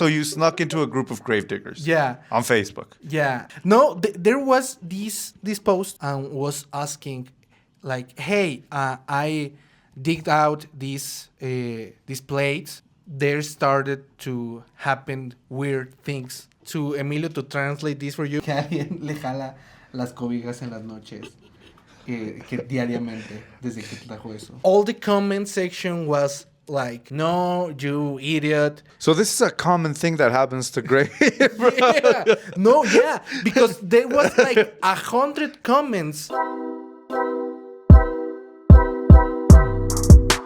so you snuck into a group of gravediggers. Yeah. On Facebook. Yeah. No, there was this post and was asking, like, hey, I digged out these plates. There started to happen weird things. To Emilio, to translate this for you. Que alguien le jala las cobijas en las noches. Que diariamente, desde que trajo eso. All the comment section was like, no, you idiot. So this is a common thing that happens to grave. Yeah. No, yeah, because there was like 100 comments.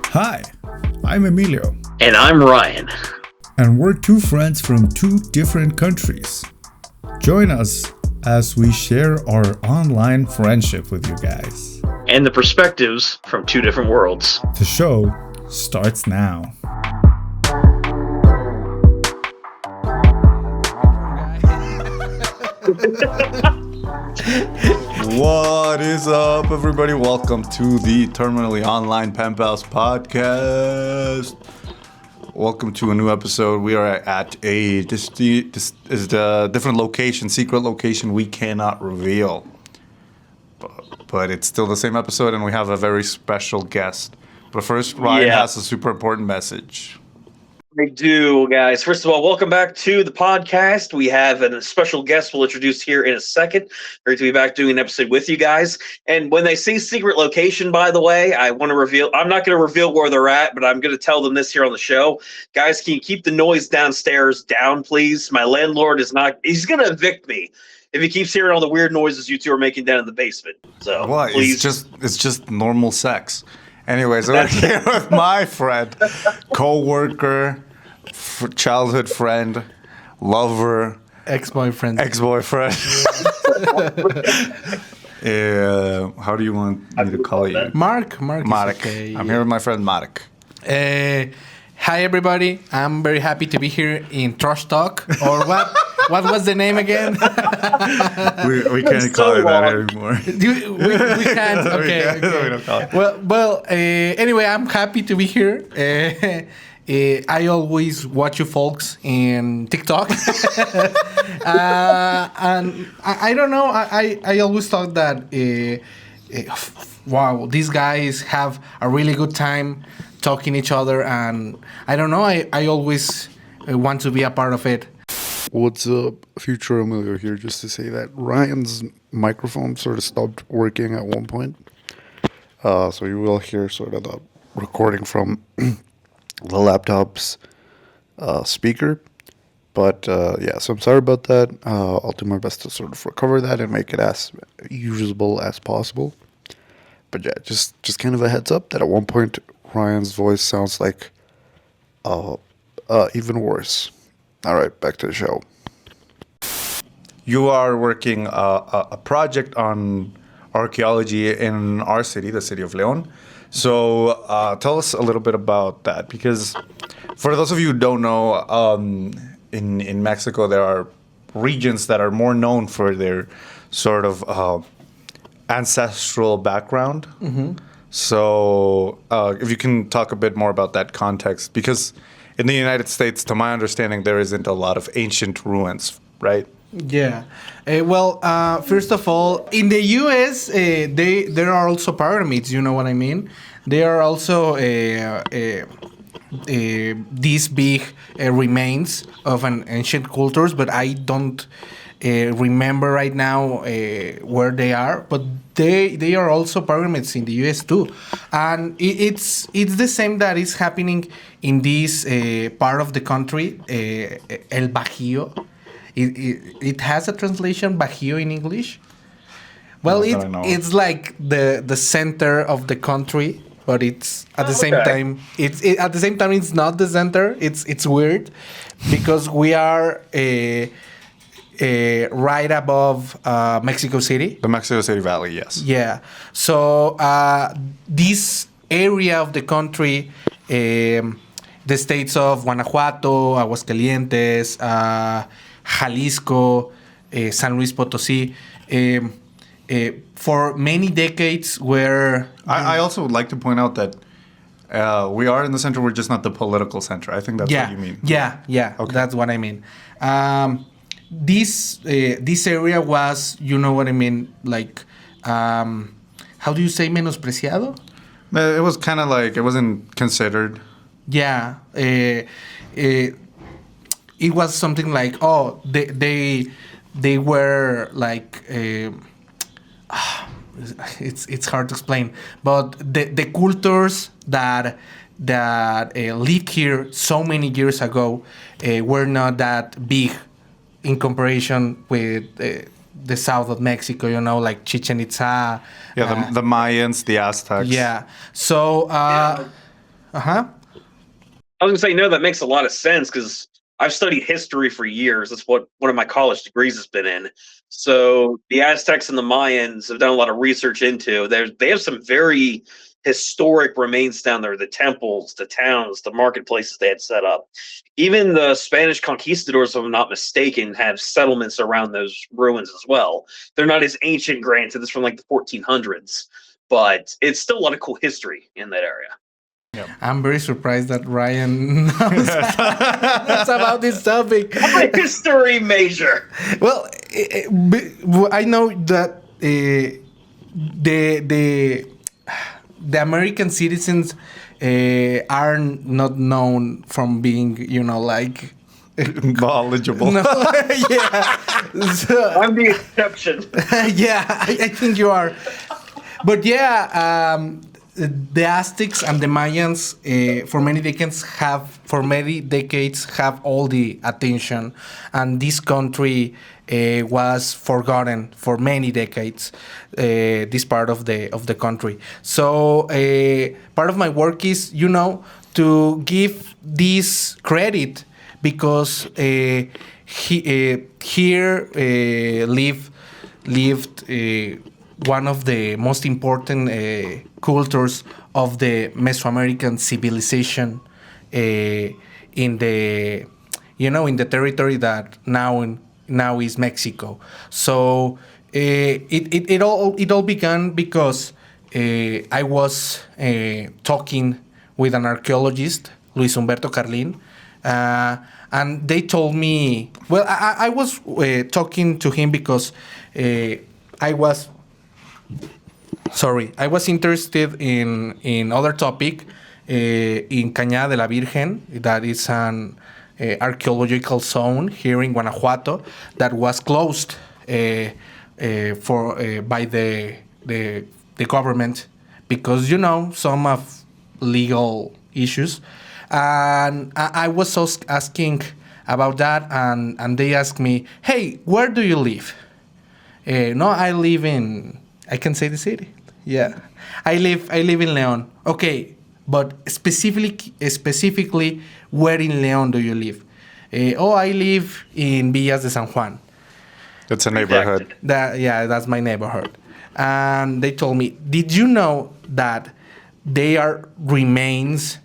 Hi, I'm Emilio. And I'm Ryan. And we're two friends from two different countries. Join us as we share our online friendship with you guys. And the perspectives from two different worlds. The show starts now. What is up, everybody? Welcome to the Terminally Online Pen Pals podcast. Welcome to a new episode. We are at a different location, secret location we cannot reveal. But it's still the same episode, and we have a very special guest. But first, Ryan has a super important message. I do, guys. First of all, welcome back to the podcast. We have a special guest we'll introduce here in a second. Great to be back doing an episode with you guys. And when they say secret location, by the way, I want to reveal, I'm not going to reveal where they're at, but I'm going to tell them this here on the show. Guys, can you keep the noise downstairs down, please? My landlord is not, he's going to evict me if he keeps hearing all the weird noises you two are making down in the basement. So, what? Please. It's just normal sex. Anyways, we're here with my friend, co-worker, childhood friend, lover, Ex-boyfriend. How do you want me to call you? Marc. Marc. Okay, I'm here with my friend Marc. Hi, everybody. I'm very happy to be here in Trash Talk. Or what? What was the name again? we can't call it that anymore. We can't. Okay. We don't call it. Well. Anyway, I'm happy to be here. I always watch you folks in TikTok, and I don't know. I always thought that wow, these guys have a really good time talking each other, and I don't know. I always want to be a part of it. What's up? Future Emilio here, just to say that Ryan's microphone sort of stopped working at one point. So you will hear sort of the recording from the laptop's speaker. But yeah, so I'm sorry about that. I'll do my best to sort of recover that and make it as usable as possible. But yeah, just kind of a heads up that at one point Ryan's voice sounds like even worse. All right, back to the show. You are working a project on archaeology in our city, the city of León. So tell us a little bit about that, because for those of you who don't know, in Mexico there are regions that are more known for their sort of ancestral background. Mm-hmm. So if you can talk a bit more about that context, because in the United States, to my understanding, there isn't a lot of ancient ruins, right? Yeah. Well, first of all, in the U.S., there are also pyramids. You know what I mean? There are also these big remains of an ancient cultures, but I don't remember right now where they are. But they are also pyramids in the U.S. too, and it's the same that is happening in this part of the country, El Bajío. It has a translation, Bajío, in English. Well, it's like the center of the country, but it's at the same time at the same time it's not the center. It's weird because we are right above Mexico City. The Mexico City Valley, yes. Yeah. So this area of the country, the states of Guanajuato, Aguascalientes, Jalisco, San Luis Potosí, for many decades were... I also would like to point out that We are in the center. We're just not the political center. I think that's what you mean. Yeah. Okay. That's what I mean. This area was, you know what I mean, like, how do you say menospreciado? It was kind of like it wasn't considered. Yeah. It was something like, oh, they were like, it's hard to explain, but the cultures that lived here so many years ago were not that big in comparison with the south of Mexico, you know, like Chichen Itza. Yeah, the Mayans, the Aztecs. Yeah. So, I was gonna say, no, that makes a lot of sense because I've studied history for years. That's what one of my college degrees has been in. So the Aztecs and the Mayans have done a lot of research into. They have some very historic remains down there, the temples, the towns, the marketplaces they had set up. Even the Spanish conquistadors, if I'm not mistaken, have settlements around those ruins as well. They're not as ancient, granted, this from like the 1400s, but it's still a lot of cool history in that area. I'm very surprised that Ryan knows that's about this topic. I'm a history major. Well, I know that the American citizens are not known from being, you know, like Knowledgeable. no, yeah. So, I'm the exception. yeah, I think you are. But yeah, the Aztecs and the Mayans for many decades have all the attention, and this country was forgotten for many decades. This part of the country. So part of my work is, you know, to give this credit because here lived one of the most important cultures of the Mesoamerican civilization in the territory that now is Mexico. So it all began because I was talking with an archaeologist, Luis Humberto Carlin, and they told me. Well, I was talking to him because I was interested in other topic in Cañada de la Virgen, that is an archaeological zone here in Guanajuato that was closed by the government because, you know, some of legal issues. And I was asking about that, and they asked me, hey, where do you live? No, I live in, I can say the city. Yeah. I live in León. Okay, but specifically, where in León do you live? I live in Villas de San Juan. It's a neighborhood. That's my neighborhood. And they told me, did you know that they are remains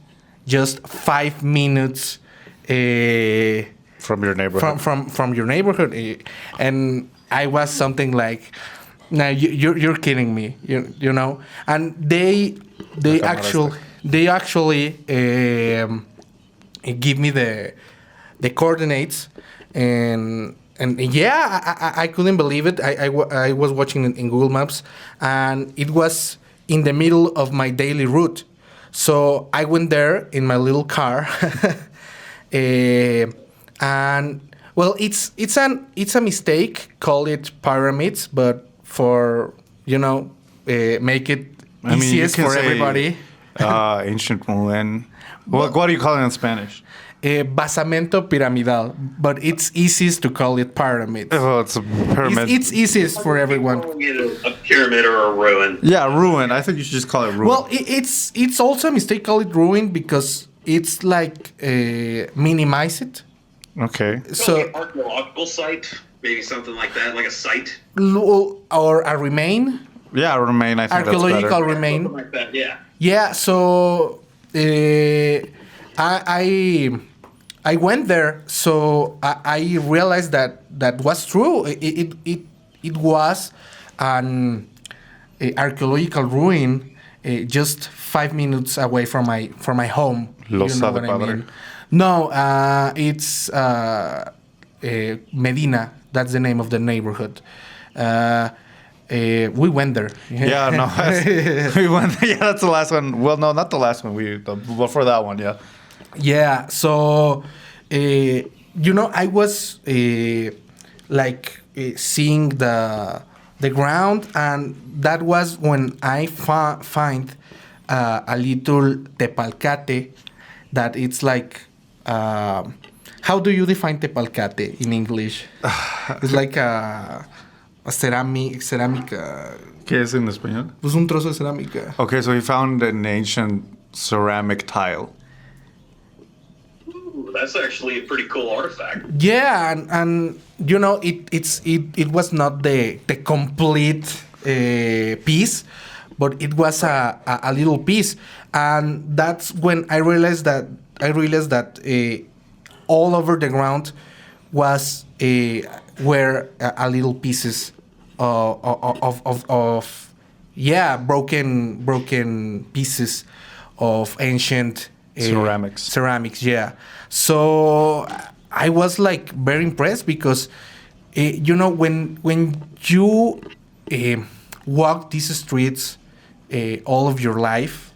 just 5 minutes from your neighborhood? From your neighborhood? And I was something like, "No, you're kidding me," you know. And they actually give me the coordinates, and yeah, I couldn't believe it. I was watching it in Google Maps, and it was in the middle of my daily route. So I went there in my little car, and well, it's a mistake. Call it pyramids, but for make it easiest for everybody. Ancient ruin. What do you call it in Spanish? Basamento piramidal, but it's easiest to call it pyramid. Oh, it's a pyramid. It's easiest for everyone. A pyramid or a ruin. Yeah, ruin. I think you should just call it ruin. Well, it's also a mistake call it ruin because it's like minimize it. Okay. So like an archaeological site, maybe something like that, like a site or a remain. Yeah, a remain. I think archaeological that's better. remain. Something like that. Yeah. Yeah. So I went there, so I realized that was true. It was an archaeological ruin just 5 minutes away from my home. Losa de Padre. No, it's Medina. That's the name of the neighborhood. We went there. Yeah, no, we went. Yeah, that's the last one. Well, no, not the last one. Before that one, yeah. Yeah. So, I was seeing the ground, and that was when I find a little tepalcate that it's like. How do you define tepalcate in English? It's like a cerámica. ¿Qué es en español? Pues un trozo de cerámica. Okay, so he found an ancient ceramic tile. Ooh, that's actually a pretty cool artifact. Yeah, and it was not the complete piece, but it was a little piece, and that's when I realized that all over the ground was were a little pieces of broken pieces of ancient ceramics, yeah. So I was like very impressed because when you walk these streets all of your life,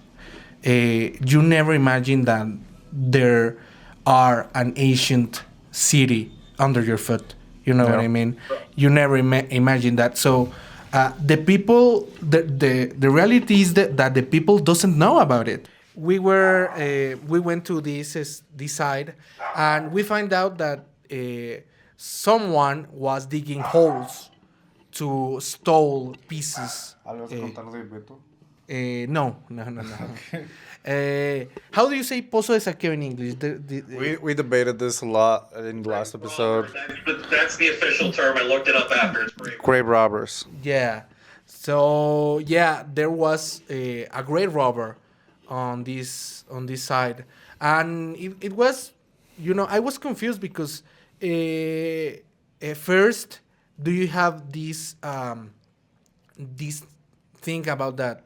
you never imagine that there are an ancient city under your foot. You know what I mean? You never imagine that. So the people, the reality is that the people doesn't know about it. We went to this side, and we find out that someone was digging holes to stole pieces. No. How do you say pozo de saqueo in English? We debated this a lot in the last episode. That's the official term. I looked it up after. It's great. Grave robbers. Yeah. So there was a grave robber on this side, and it was, I was confused because first, do you have this thing about that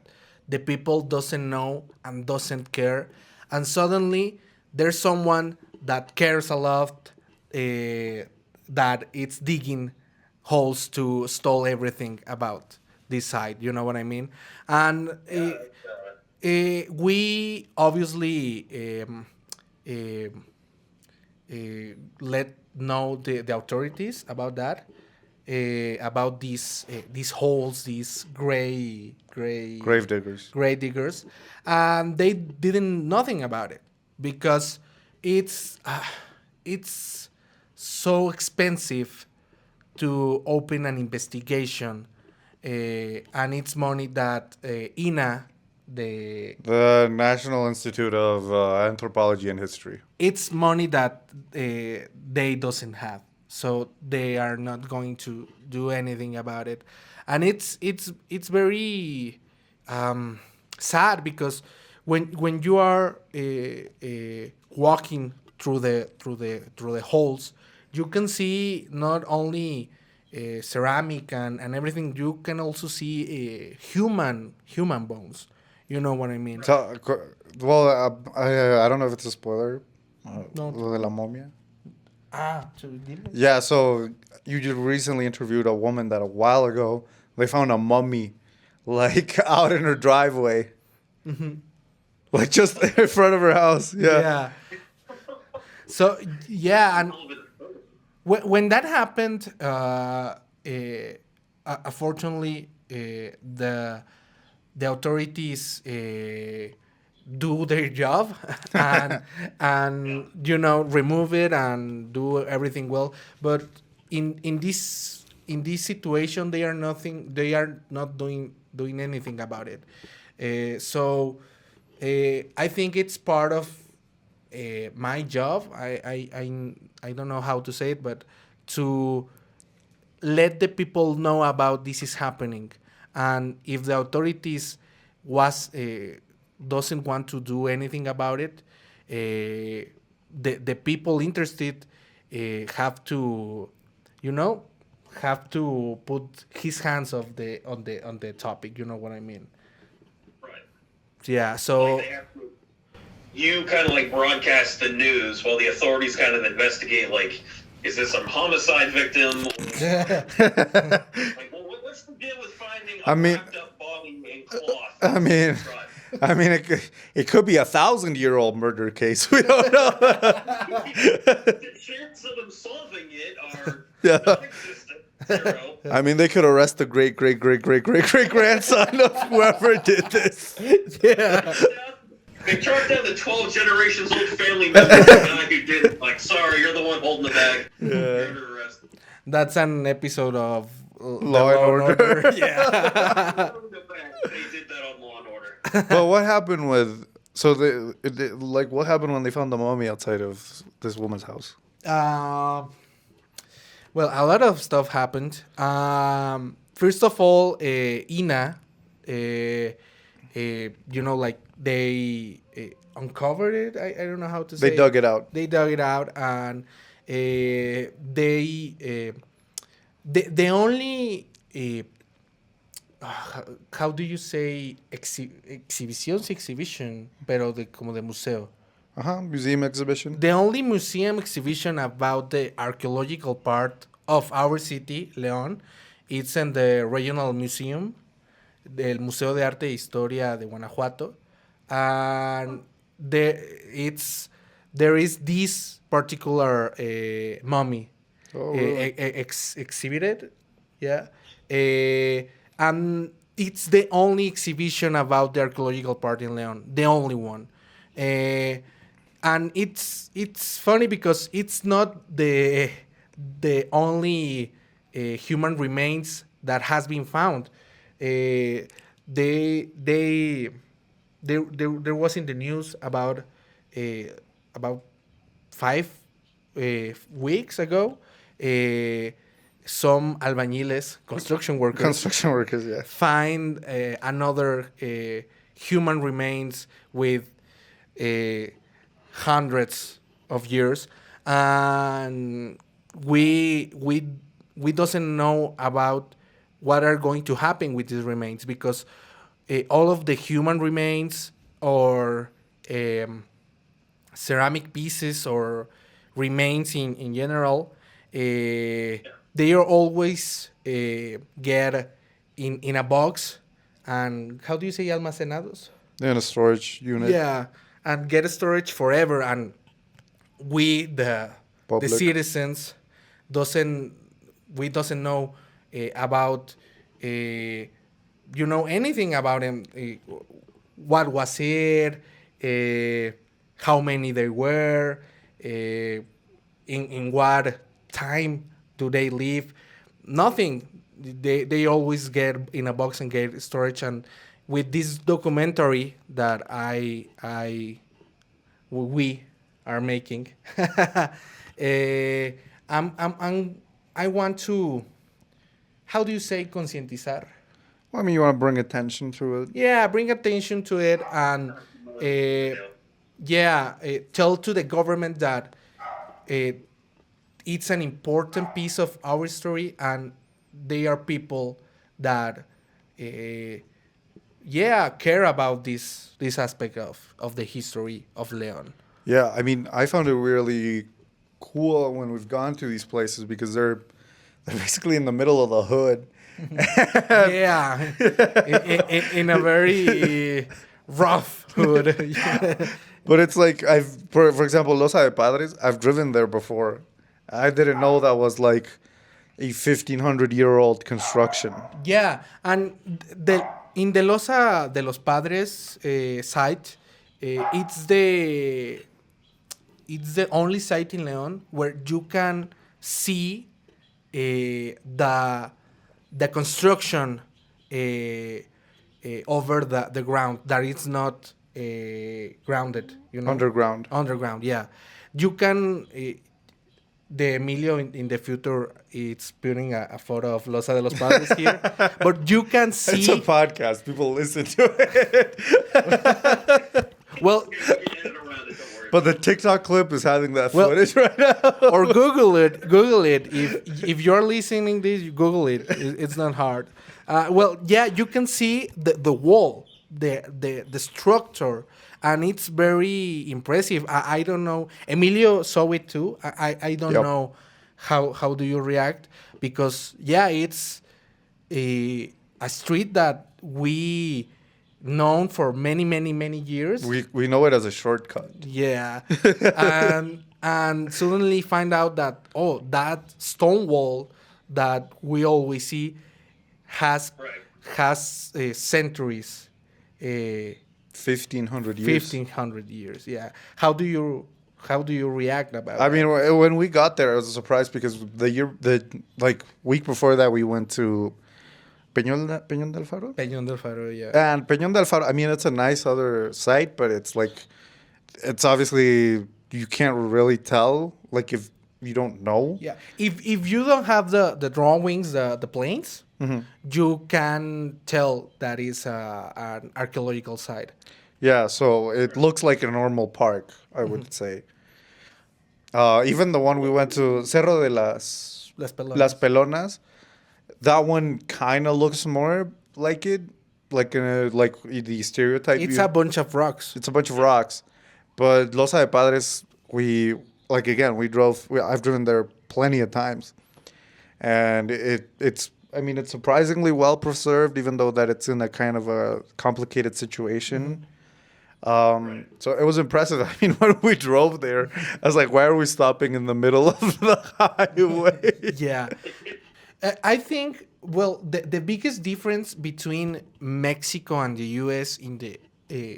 the people doesn't know and doesn't care, and suddenly there's someone that cares a lot, that it's digging holes to stole everything about this side. You know what I mean? And we obviously let know the authorities about that, about these holes, these grave diggers, and they didn't nothing about it because it's so expensive to open an investigation, and it's money that INA, the National Institute of Anthropology and History. It's money that they doesn't have, so they are not going to do anything about it, and it's very sad because when you are walking through the holes, you can see not only ceramic and everything. You can also see human bones. You know what I mean? So, I don't know if it's a spoiler. No. Lo de la momia. So dile. Yeah, so you just recently interviewed a woman that a while ago they found a mummy, like out in her driveway, like just in front of her house. Yeah. So and when that happened, unfortunately, the authorities do their job and remove it and do everything well. But in this situation, they are not doing anything about it. So I think it's part of my job. I don't know how to say it, but to let the people know about this is happening, and if the authorities doesn't want to do anything about it, the people interested have to put his hands on the topic. You know what I mean? Right. Yeah, so Like they have to, you kind of like broadcast the news while the authorities kind of investigate. Like, is this a homicide victim? Like, well, what's the deal with finding I a mean- wrapped up body in cloth? I mean, I mean, it could be 1,000-year-old murder case. We don't know. The chance of them solving it are Yeah. non-existent. Zero. I mean, they could arrest the great grandson of whoever did this. yeah. They tracked down the 12 generations old family member of the guy who did it. Like, sorry, you're the one holding the bag. You're under arrest. That's an episode of Law and Order. Yeah. They did that on Law and Order. But what happened with? So like, what happened when they found the mummy outside of this woman's house? Well, a lot of stuff happened. First of all, Ina, like they uncovered it. I don't know how to say. They dug it out. They dug it out, and the only how do you say exhibition, pero como de museo. Museum exhibition. The only museum exhibition about the archaeological part of our city, León, it's in the Regional Museum, del Museo de Arte e Historia de Guanajuato, and there is this particular mummy Really? exhibited, yeah, and it's the only exhibition about the archaeological part in León, the only one. And it's funny because it's not the only human remains that has been found. There was in the news about 5 weeks ago. Some albañiles, construction workers, Yeah. find another human remains with hundreds of years, and we doesn't know about what are going to happen with these remains, because all of the human remains or ceramic pieces or remains in general, they are always get in a box, and how do you say almacenados? In a storage unit. Yeah, and get storage forever, and we the Public. citizens doesn't know about anything about them. What was it? How many there were? In what time do they live? Nothing. They always get in a box and get storage. And with this documentary that we are making, I want to, how do you say concientizar? Well, I mean, you want to bring attention to it. Yeah, bring attention to it, and tell to the government that it's an important piece of our story, and they are people that care about this aspect of the history of León. Yeah, I mean, I found it really cool when we've gone to these places because they're basically in the middle of the hood. Yeah, in a very rough hood. But it's like for example, Losa de Padres, I've driven there before. I didn't know that was like a 1,500-year-old construction. Yeah, and in the Losa de los Padres site, it's the only site in León where you can see the construction over the ground, that it's not grounded, Underground, yeah. You can, the Emilio in the future, it's putting a photo of Losa de los Padres here, but you can see. It's a podcast. People listen to it. Well, but the TikTok clip is having that footage right now. Or Google it. If you're listening this, you Google it. It's not hard. You can see the wall the structure, and it's very impressive. I don't know. Emilio saw it too. I don't Yep. know how do you react, because yeah, it's a street that we known for many years. We know it as a shortcut. Yeah, and suddenly find out that, oh, that stone wall that we always see has Right. centuries, 1,500 years. 1,500 years. Yeah. How do you react about? I that? mean, when we got there, I was surprised because the week before that, we went to Peñón del Faro. Peñón del Faro. Yeah. And Peñón del Faro, I mean, it's a nice other site, but it's obviously, you can't really tell, like, if you don't know. Yeah. If you don't have the drawings, the planes, you can tell that is an archaeological site. Yeah, so it looks like a normal park, I would say. Even the one we went to, Cerro de Las Pelonas. Las Pelonas, that one kind of looks more like it, like the stereotype. It's a bunch of rocks. It's a bunch of rocks. But Losa de Padres, we drove. I've driven there plenty of times, and it's surprisingly well preserved, even though that it's in a kind of a complicated situation. So it was impressive. I mean, when we drove there, I was like, why are we stopping in the middle of the highway? Yeah. I think, well, the biggest difference between Mexico and the U.S. in the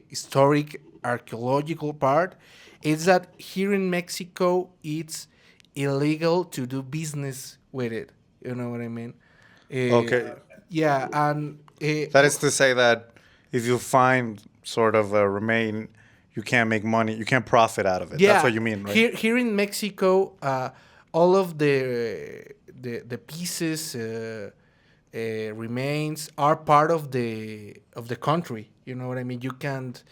historic archaeological part is that here in Mexico, it's illegal to do business with it. You know what I mean? Okay. Yeah, and That is to say that if you find sort of a remain, you can't make money, you can't profit out of it. yeah, That's what you mean, right? Here in Mexico, all of the pieces, remains are part of the country. You know what I mean? You can't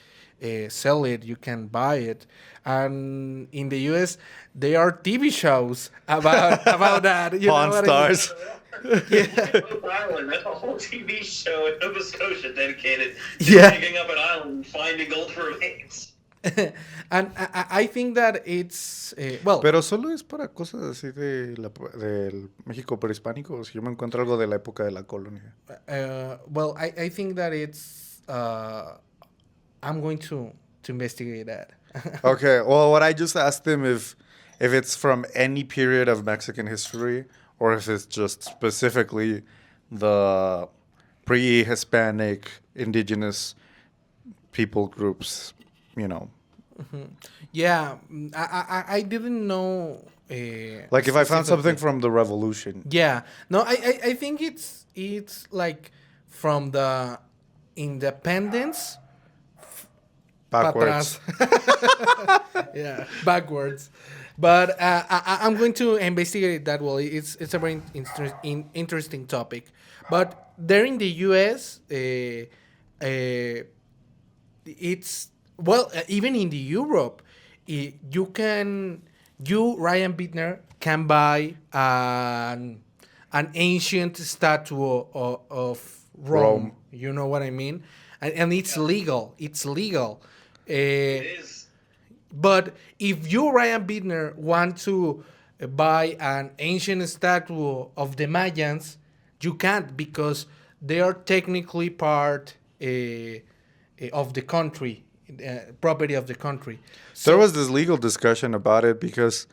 sell it, you can buy it, and in the U.S. there are TV shows about that. You Pawn know what I mean? Stars. Rhode Island, that's a whole TV show in Nova Scotia dedicated to Yeah. digging up an island and finding gold remains. And I think that it's well. Pero solo es para cosas así del México prehispánico. Si yo me encuentro algo de la época de la colonia. Well, I think that it's. I'm going to investigate that. Okay. Well, what I just asked him if it's from any period of Mexican history or if it's just specifically the pre-Hispanic indigenous people groups, you know. Yeah, I didn't know. Like if I found something specifically. from the revolution. Yeah, no, I think it's like from the independence. Backwards. Patras. Yeah, backwards. But I'm going to investigate that. Well, it's a very interesting topic. But there in the U.S., it's well, even in the Europe, you Ryan Bittner can buy an ancient statue of Rome. You know what I mean? And it's legal. It's legal. It is. But if you, Ryan Bittner, want to buy an ancient statue of the Mayans, you can't, because they are technically part of the country, property of the country. There was this legal discussion about it because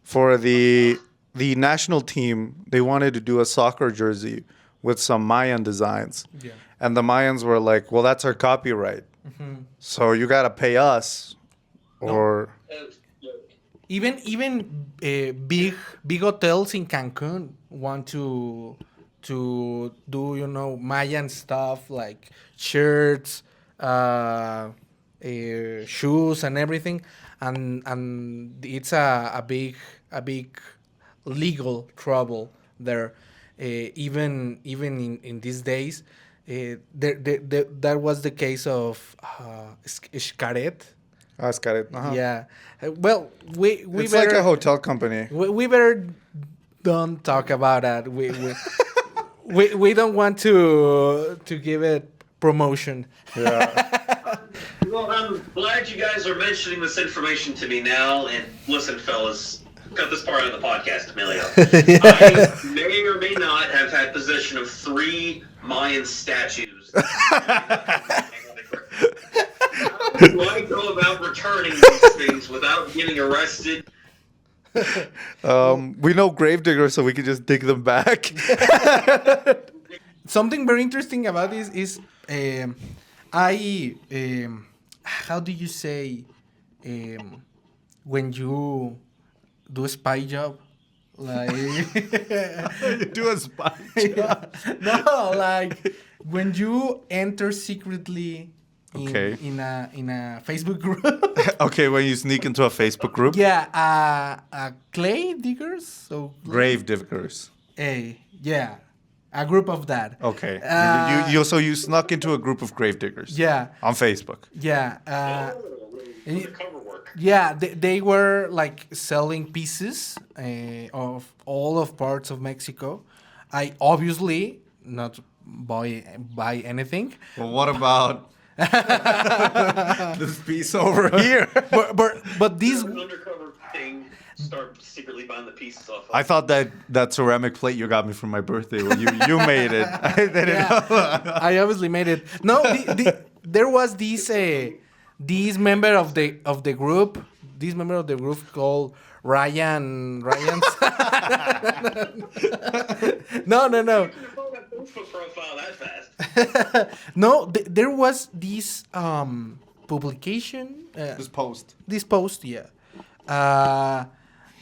for the national team, they wanted to do a soccer jersey with some Mayan designs. Yeah. And the Mayans were like, well, that's our copyright. So you got to pay us. Or Even big hotels in Cancun want to do, you know, Mayan stuff like shirts, shoes and everything, and it's a big legal trouble there. Even in these days, that was the case of Xcaret. Ascaret. Yeah. Well, we It's better, like a hotel company. we better don't talk about that. We don't want to give it promotion. Well, I'm glad you guys are mentioning this information to me now. And listen, fellas, cut this part out of the podcast, Emilio. I may or may not have had possession of 3 Mayan statues. How do I go about returning these things without getting arrested? We know gravediggers, so we can just dig them back. Something very interesting about this is how do you say when you do a spy job? Like You do a spy job. No, like when you enter secretly in a Facebook group. Okay, when you sneak into a Facebook group. Yeah, clay diggers. So Grave diggers. yeah, a group of that. Okay. So you snuck into a group of grave diggers. Yeah. On Facebook. Yeah. Undercover work. Yeah, they were like selling pieces of all of parts of Mexico. I obviously not buy anything. Well, what about this piece over here? But these An undercover thing. Start secretly buying the pieces off. I thought that ceramic plate you got me for my birthday. Well, you made it. I didn't know. I obviously made it. No, there was this member of the group. This member of the group called Ryan. No. Facebook profile that fast. No, there was this publication. This post. This post, yeah.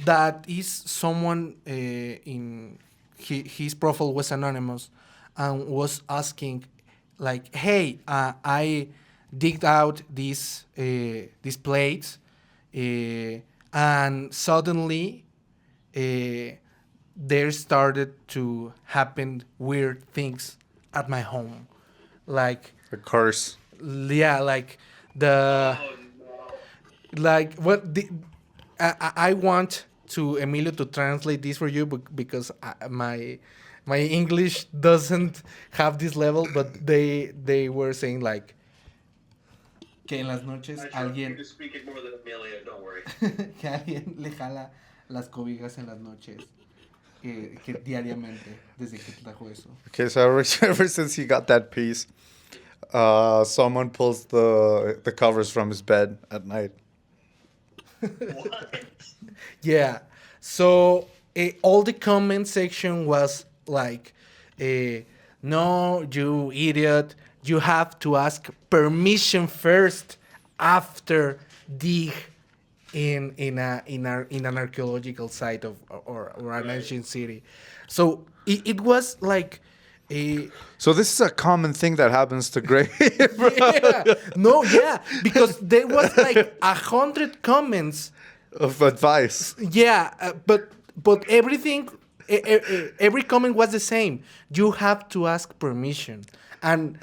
That is someone in his profile was anonymous and was asking like, hey, I digged out these plates and suddenly there started to happen weird things at my home, like A curse. yeah, like the like what the I want to Emilio to translate this for you because my English doesn't have this level, but they were saying like que en las noches alguien You speak it more than Emilio, don't worry. que alguien le jala las cobijas en las noches que diariamente desde que trajo eso. Okay, so ever since he got that piece, someone pulls the covers from his bed at night. What? Yeah. So all the comment section was like, "No, you idiot! You have to ask permission first after dig in an archaeological site or an ancient city." So it was like a So this is a common thing that happens to grave. because there was like 100 comments. Of advice. Yeah, but everything, every comment was the same. You have to ask permission, and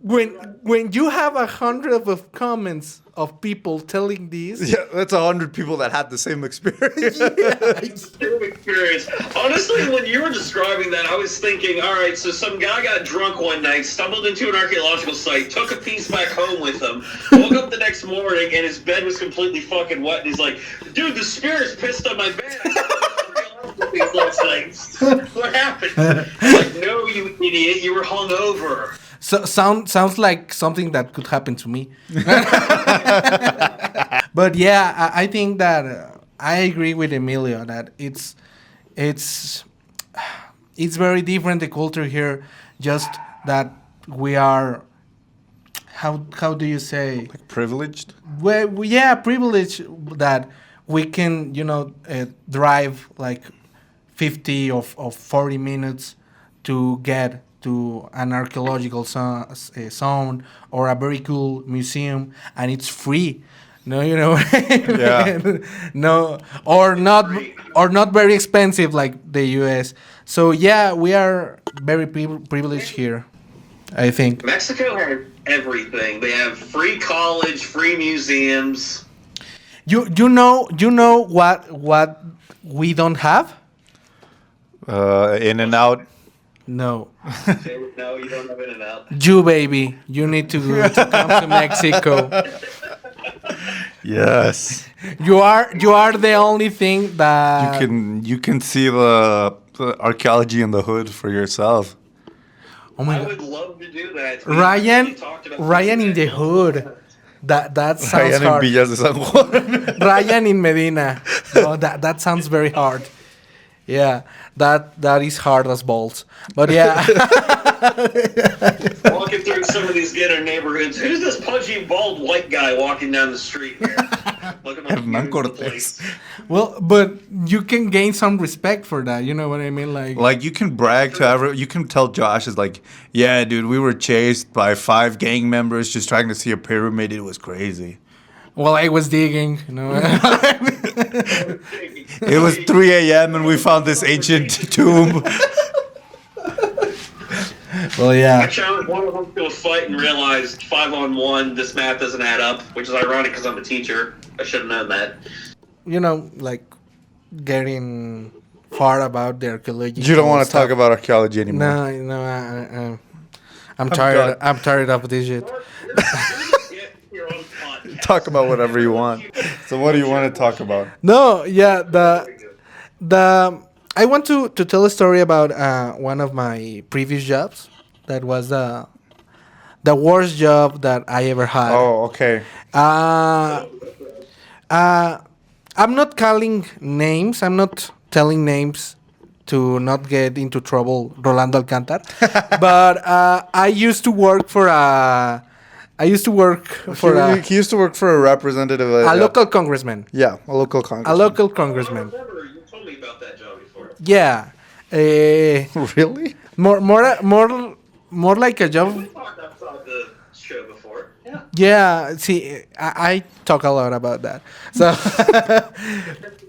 when you have 100 of comments of people telling this, Yeah, that's 100 people that had the same experience. Same experience. Honestly, when you were describing that, I was thinking, all right, so some guy got drunk one night, stumbled into an archaeological site, took a piece back home with him, woke up the next morning, and his bed was completely fucking wet, and he's like, dude, the spirit's pissed on my bed. These last nights. What happened? I'm like, no, you idiot, you were hungover. so sounds like something that could happen to me. But yeah, I think that I agree with Emilio that it's very different, the culture here. Just that we are how do you say? Privileged. Well, privilege that we can, drive like 50 or 40 minutes to get to an archaeological zone or a very cool museum, and it's free. No, Yeah. no, or not very expensive like the U.S. So yeah, we are very privileged here, I think. Mexico had everything. They have free college, free museums. You know what we don't have? In and out. No. No, you don't have In-N-Out. You baby, you need to come to Mexico. Yes. You are the only thing that You can see the archaeology in the hood for yourself. Oh my I god. would love to do that. We Ryan actually talked about Ryan doing in the that. hood. That sounds Ryan in hard. Villas de San Juan. Ryan in Medina. Oh, that sounds very hard. Yeah, that is hard as balls. But yeah, Walking through some of these ghetto neighborhoods, who's this pudgy, bald white guy walking down the street here? Looking like Hernán he owns the Cortés. place. well, but you can gain some respect for that. You know what I mean? Like you can brag to everyone. You can tell Josh is like, yeah, dude, we were chased by 5 gang members just trying to see a pyramid. It was crazy. well, I was digging. You know. It was 3 a.m. and we found this ancient tomb. well, I yeah. challenged one of them to a fight and realized 5-on-1, this math doesn't add up, which is ironic because I'm a teacher. I should have known that. You know, like getting far about the archaeology. You don't want to talk about archaeology anymore. No. I'm tired. done. I'm tired of this shit. Get your own podcast. Talk about whatever you want. So what do you want to talk about? No, yeah, the I want to tell a story about one of my previous jobs. That was the worst job that I ever had. Oh, okay. I'm not calling names. I'm not telling names to not get into trouble, Rolando Alcántar. But I used to work for a. I used to work for He used to work for a representative. a local congressman. Yeah, a local congressman. A local congressman. Remember, you told me about that job before. Yeah. Really? More like a job. We talked outside the show before. Yeah. Yeah, see, I talk a lot about that. So,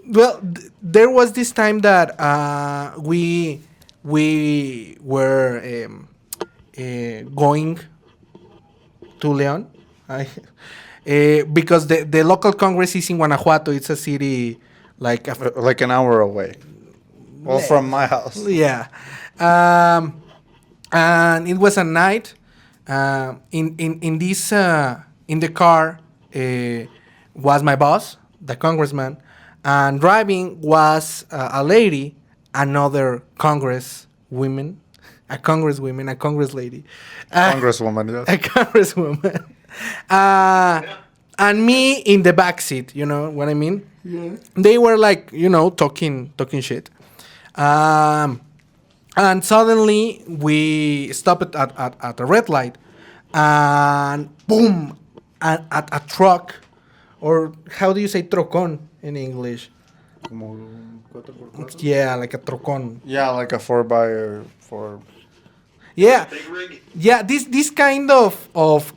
well, there was this time that we were going to León, because the local congress is in Guanajuato. It's a city like Like an hour away. Well, from my house. yeah, and it was a night. In this in the car was my boss, the congressman, and driving was a lady, another congresswoman, a congress lady, Congresswoman, yes. a congresswoman, and me in the back seat. You know what I mean? Yeah. They were like talking shit. And suddenly we stopped at a red light, and boom, at a truck, or how do you say trocón in English? Yeah, like a trocón. Yeah, like a 4x4. Yeah, Big rig. yeah. This kind of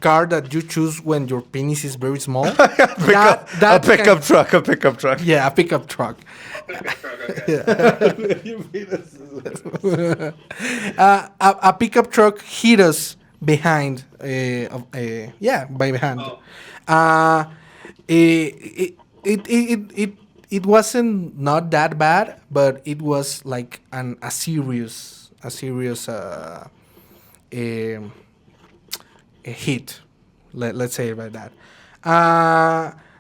car that you choose when your penis is very small. A pickup truck. Yeah, a pickup truck. A pickup truck hit us behind. By behind. Oh. It wasn't not that bad, but it was like a serious a hit. Let's say it like that.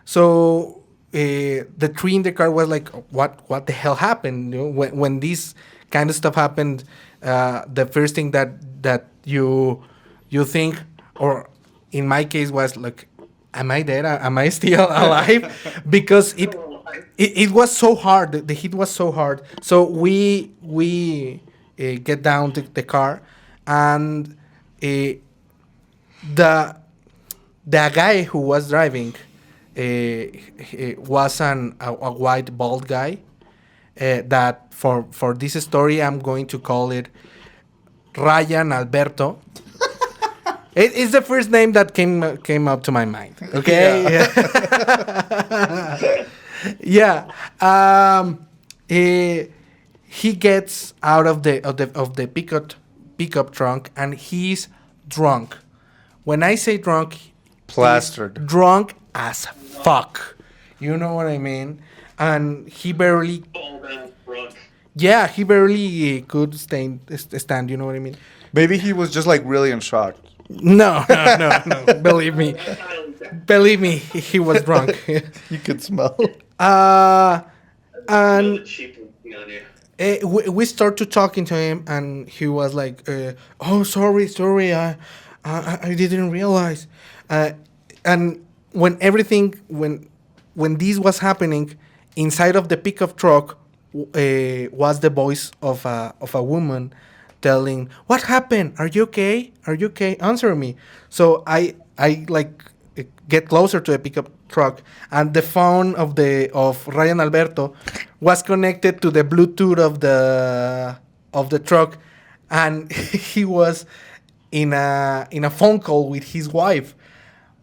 So the tree in the car was like, what the hell happened? You know, when this kind of stuff happened, the first thing that you think, or in my case, was like, am I dead? Am I still alive? Because it was so hard. The hit was so hard. So we get down to the car, and the guy who was driving was a white bald guy. That for this story I'm going to call it Ryan Alberto. It's the first name that came up to my mind. Okay. Yeah. He gets out of the pickup trunk, and he's drunk. When I say drunk, Plastered. he's drunk as fuck. You know what I mean? And he barely. Ball down front. Yeah, he barely could stand. You know what I mean? Maybe he was just like really in shock. No, no, no, no. Believe me, he was drunk. You could smell. And cheap on you. we started talking to him, and he was like, "Oh, sorry, I didn't realize." And when this was happening, inside of the pickup truck was the voice of a woman telling, "What happened? Are you okay? Are you okay? Answer me." So I like get closer to the pickup truck, and the phone of Ryan Alberto was connected to the Bluetooth of the truck, and he was in a phone call with his wife,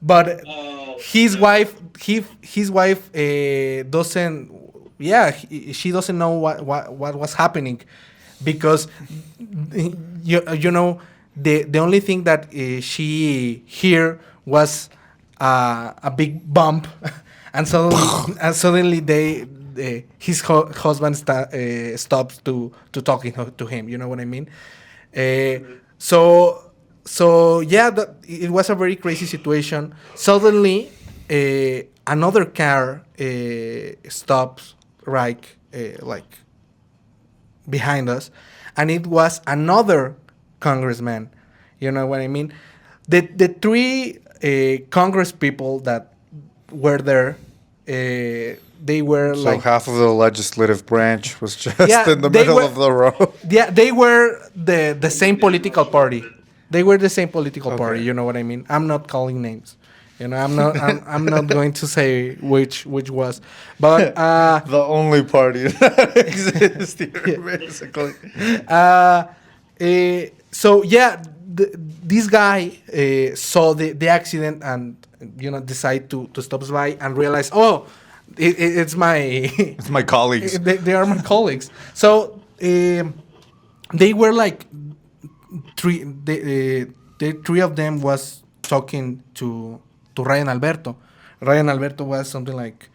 but his wife doesn't, yeah, she doesn't know what was happening, because you know, the only thing that she hear was a big bump, and suddenly his husband stops to talking to him. You know what I mean? So yeah, it was a very crazy situation. Suddenly, another car stops right like behind us, and it was another congressman. You know what I mean? The three Congress people that were there, they were So like, half of the legislative branch was just Yeah, in the they middle were- of the road. yeah, they were the same political party. They were the same political party. Okay. You know what I mean? I'm not calling names. You know, I'm not going to say which was, but The only party that exists here, basically. so yeah, this guy saw the accident, and decide to stop by and realize, oh, it's my It's my colleagues. they are my colleagues. So they were like three. The three of them was talking to Ryan Alberto. Ryan Alberto was something like,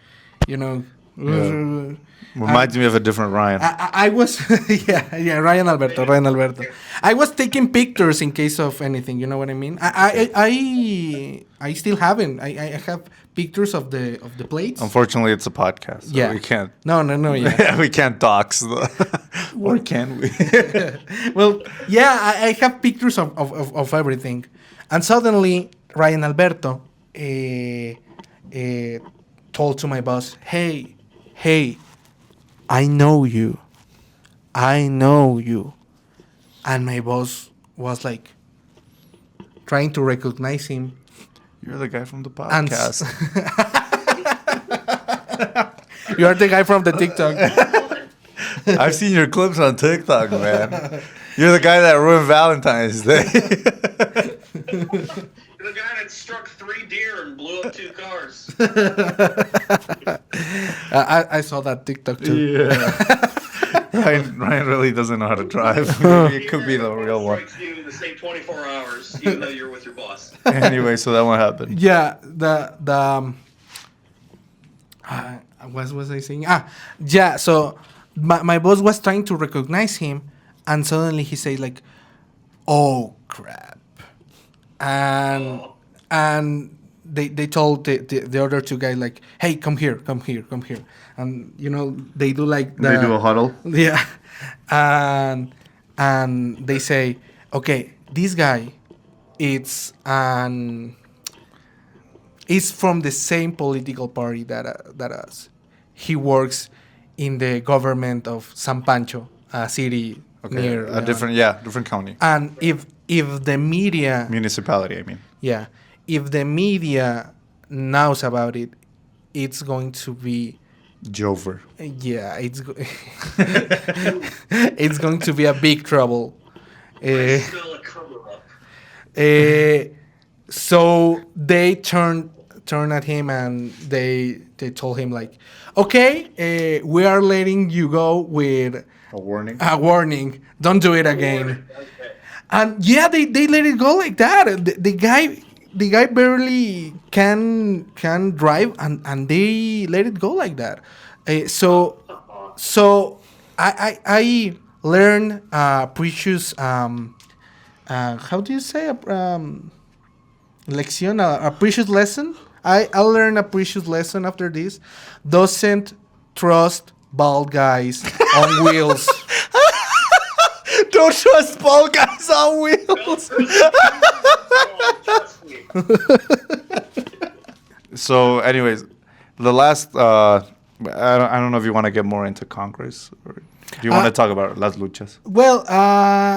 you know. Yeah. Reminds me of a different Ryan. I was yeah, Ryan Alberto. I was taking pictures in case of anything. You know what I mean? I still haven't. I have pictures of the plates. Unfortunately, it's a podcast. So Yeah. we can't. No. Yeah. We can't dox. Or can we? Well, yeah, I have pictures of everything, and suddenly Ryan Alberto told to my boss, "Hey, I know you. And my boss was like trying to recognize him. You're the guy from the And podcast. You're the guy from the TikTok. I've seen your clips on TikTok, man. You're the guy that ruined Valentine's Day. The guy that struck 3 deer and blew up 2 cars. I saw that TikTok too. Yeah. Ryan really doesn't know how to drive. It could be the real one. Strikes you in the same 24 hours, even though you're with your boss. Anyway, so that one happened. Yeah, what was I saying? Yeah. So my boss was trying to recognize him, and suddenly he said like, "Oh crap," and they told the other two guys like, "Hey, come here," and they do like They do a huddle. yeah, and they say, "Okay, this guy, it's from the same political party that us. He works in the government of San Pancho, a city near a different county. And if the media, Municipality, I mean. yeah, if the media knows about it, it's going to be." Jover. Yeah, it's going to be a big trouble. Still a cover-up. So they turned at him, and they told him like, "Okay, we are letting you go with A warning. a warning. Don't do it again." Okay. And yeah, they let it go like that. The guy barely can drive, and they let it go like that. So I learned precious how do you say lección, a precious lesson. I learned a precious lesson after this. Doesn't trust bald guys on wheels. Don't trust bald guys on wheels. So, anyways, the last. I don't know if you want to get more into Congress, or do you want to talk about las luchas? Well,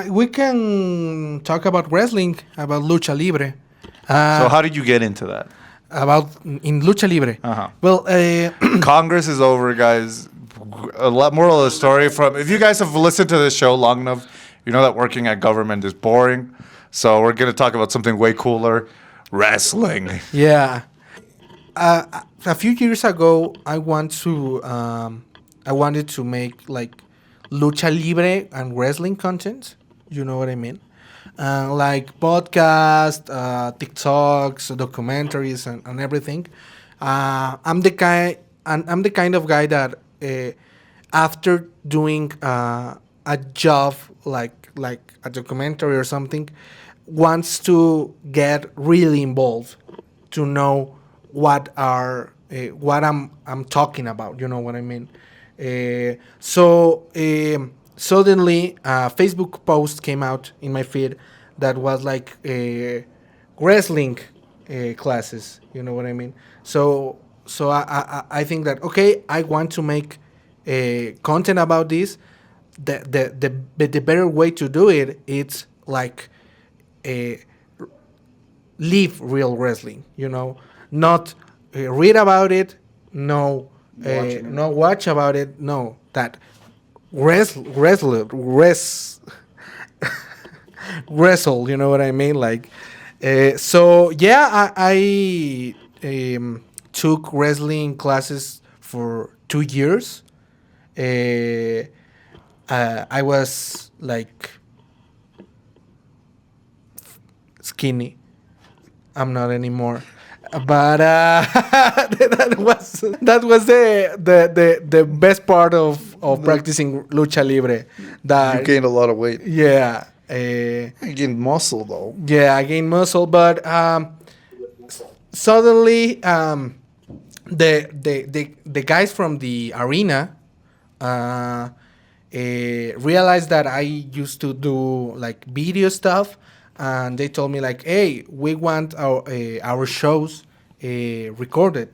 we can talk about wrestling, about Lucha Libre. So, how did you get into that? About in Lucha Libre. Uh-huh. Well, Congress is over, guys. A lot moral of the story from if you guys have listened to this show long enough, you know that working at government is boring. So we're gonna talk about something way cooler, wrestling. yeah. A few years ago, I wanted to make like Lucha Libre and wrestling content. You know what I mean? Like podcast, TikToks, documentaries, and everything. I'm the kind of guy that after doing a job like a documentary or something, wants to get really involved to know what I'm talking about. You know what I mean? So suddenly, a Facebook post came out in my feed that was like wrestling classes. You know what I mean? So I think that okay, I want to make content about this. The better way to do it it's like live real wrestling. You know, not read about it. No, no watch about it. No, that wrestle. You know what I mean? Like, so yeah, I took wrestling classes for 2 years. I was like skinny. I'm not anymore. But that was the best part of practicing lucha libre. That You gained a lot of weight. yeah. You gained muscle though. Yeah, I gained muscle, but suddenly the guys from the arena realized that I used to do like video stuff, and they told me like, "Hey, we want our shows recorded.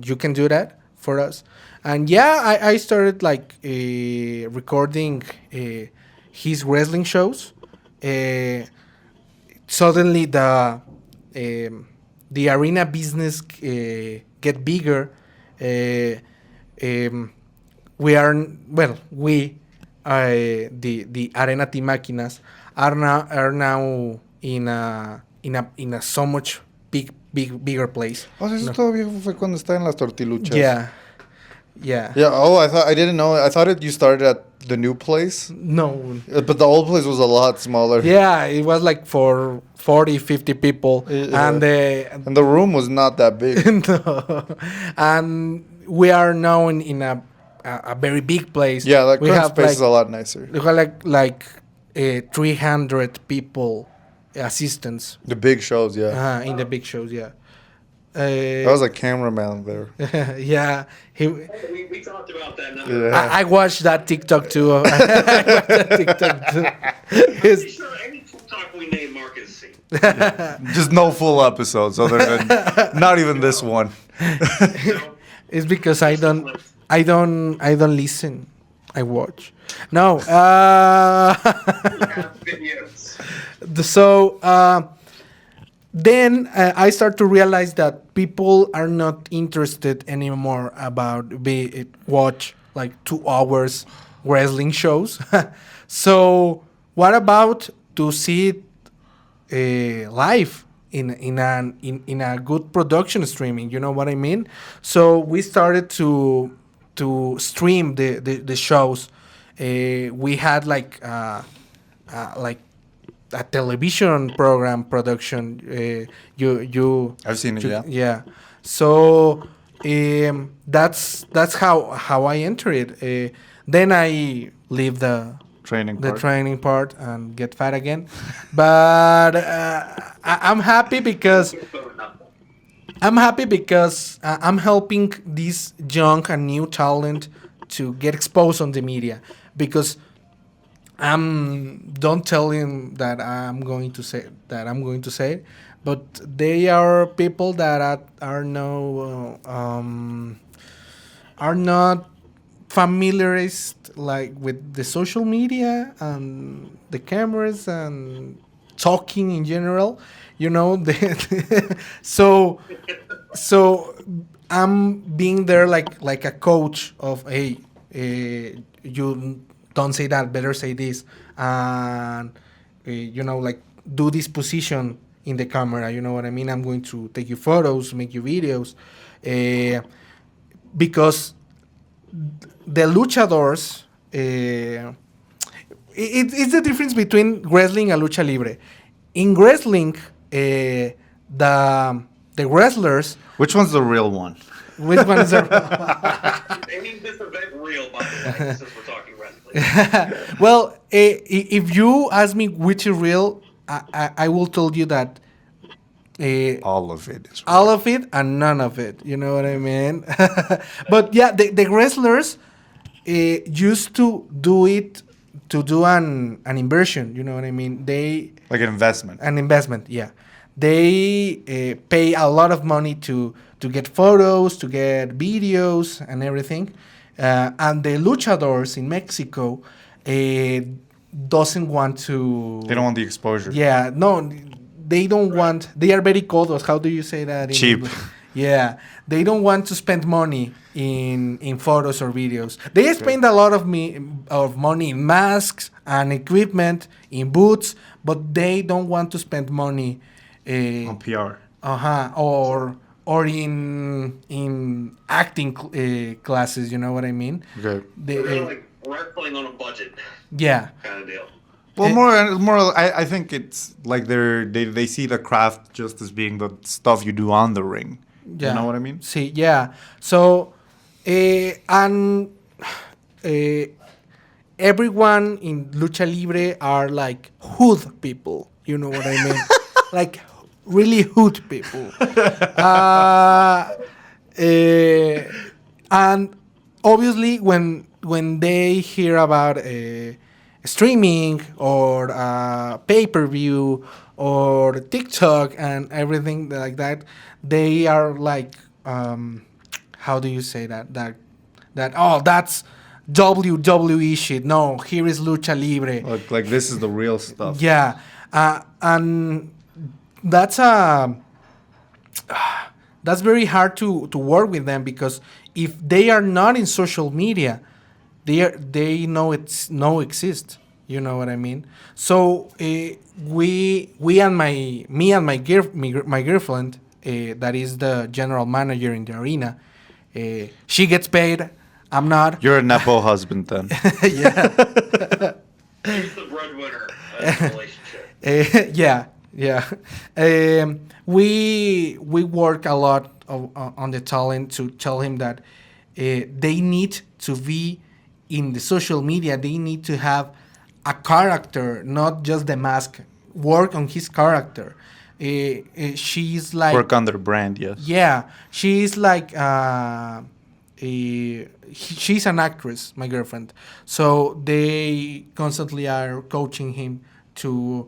You can do that for us?" And yeah, I started like recording his wrestling shows. Suddenly the arena business get bigger. We are the Arena T Máquinas are now in a so much bigger place. O sea, eso No. todavía fue cuando estaba en las tortiluchas. Yeah. Yeah. Yeah. Oh, I didn't know. I thought you started at the new place, No. but the old place was a lot smaller. Yeah, it was like for 40, 50 people. Yeah. And And the room was not that big. no. And we are now in a very big place. Yeah, that we current have space like, is a lot nicer. we have like 300 people assistants The big shows, yeah. in the big shows. Yeah. I was a cameraman there. Yeah. We talked about that. Yeah. I watched that TikTok too. I watched that TikTok too. I'm sure any TikTok we name Marc has seen. Just no full episodes other than not even this one. It's because I don't listen. I watch. No. Videos. So then I start to realize that people are not interested anymore about watch like 2 hours wrestling shows. So what about to see it live in a good production streaming? You know what I mean? So we started to stream the shows. We had like a television program production. I've seen it, yeah. Yeah. So that's how I entered it. Then I leave the Training training part and get fat again. But I'm happy because I'm helping this young and new talent to get exposed on the media because don't tell him that I'm going to say it, but they are people that are not familiarized like with the social media and the cameras and talking in general, so I'm being there like a coach of, hey, you don't say that, better say this, and like do this position in the camera. You know what I mean? I'm going to take you photos, make you videos, because the luchadors. It's the difference between wrestling and lucha libre. In wrestling, the wrestlers. Which one's the real one? Which one is the Making this event real, by the way, since we're talking wrestling. Well, if you ask me which is real, I will tell you that All of it is real. all of it and none of it. You know what I mean? But yeah, the wrestlers used to do it to do an inversion. You know what I mean? Like an investment. An investment. Yeah, they pay a lot of money to get photos, to get videos, and everything. And the luchadors in Mexico doesn't want to. They don't want the exposure. Yeah, no, they don't want. They are very cold. How do you say that? In Cheap. English? Yeah, they don't want to spend money in photos or videos. They spend a lot of money in masks and equipment, in boots, but they don't want to spend money On PR. or in acting classes. You know what I mean? Okay. They, They're like wrestling on a budget yeah. kind of deal. Well, more. I think it's like they see the craft just as being the stuff you do on the ring. Yeah. You know what I mean? See, yeah. So, and everyone in Lucha Libre are like hood people. You know what I mean? Like really hood people. And obviously, when they hear about streaming or pay-per-view or TikTok and everything like that, they are like, how do you say that oh, that's WWE shit. No, here is Lucha Libre. Like this is the real stuff. Yeah, and that's very hard to work with them because if they are not in social media, they know exist. You know what I mean? So me and my girlfriend, that is the general manager in the arena, she gets paid. I'm not. You're a nepo husband then. Yeah. He's the breadwinner of the relationship. Yeah. We work a lot on the talent to tell him that they need to be in the social media. They need to have a character, not just the mask. Work on his character. She's like Work on their brand, yes. yeah, she's like she's an actress, my girlfriend. So they constantly are coaching him to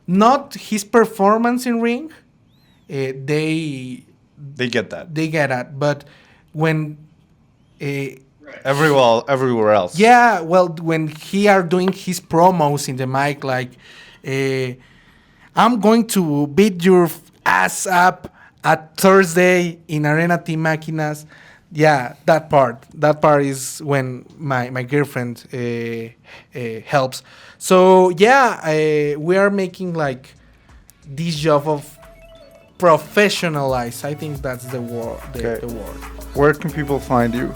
not his performance in ring. They get that. they get at, but when Everywhere else. yeah, well, when he are doing his promos in the mic, like, I'm going to beat your ass up at Thursday in Arena Team Máquinas. Yeah, that part is when my girlfriend helps. So yeah, we are making like this job of professionalize. I think that's the word. The word. Where can people find you?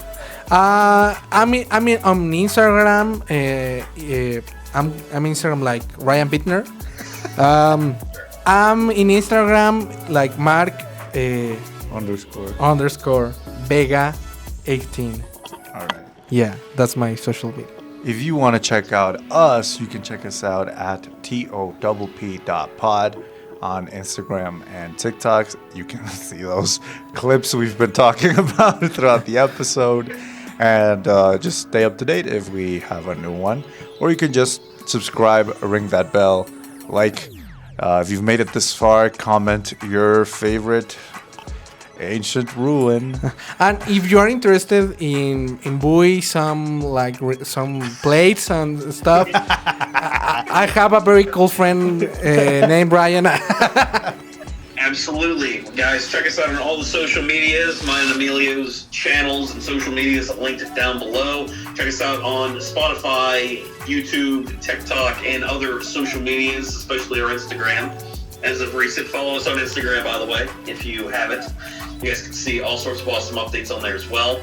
I mean on Instagram. I'm Instagram like Ryan Bittner. I'm in Instagram like Marc Underscore. _ Vega 18. All right. Yeah, that's my social media. If you want to check out us, you can check us out at TOPP.pod on Instagram and TikTok. You can see those clips we've been talking about throughout the episode, and just stay up to date if we have a new one. Or you can just subscribe, ring that bell, like. If you've made it this far, comment your favorite ancient ruin. And if you are interested in buy some some plates and stuff, I have a very cool friend named Brian. Absolutely. Guys, check us out on all the social medias. Mine and Emilio's channels and social medias, linked down below. Check us out on Spotify, YouTube, TikTok, and other social medias, especially our Instagram. As of recent, follow us on Instagram, by the way, if you haven't. You guys can see all sorts of awesome updates on there as well.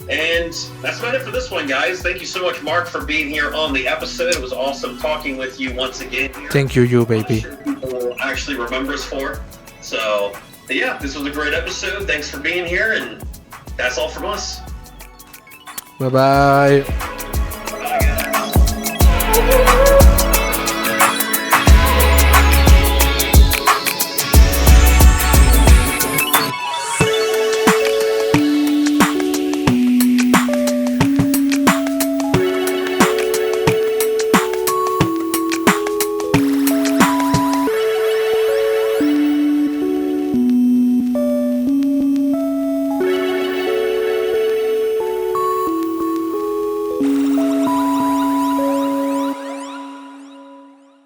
And that's about it for this one, guys. Thank you so much, Marc, for being here on the episode. It was awesome talking with you once again. Thank you, baby. People will actually remember us for. So, yeah, this was a great episode. Thanks for being here, and that's all from us. Bye-bye. Bye, guys.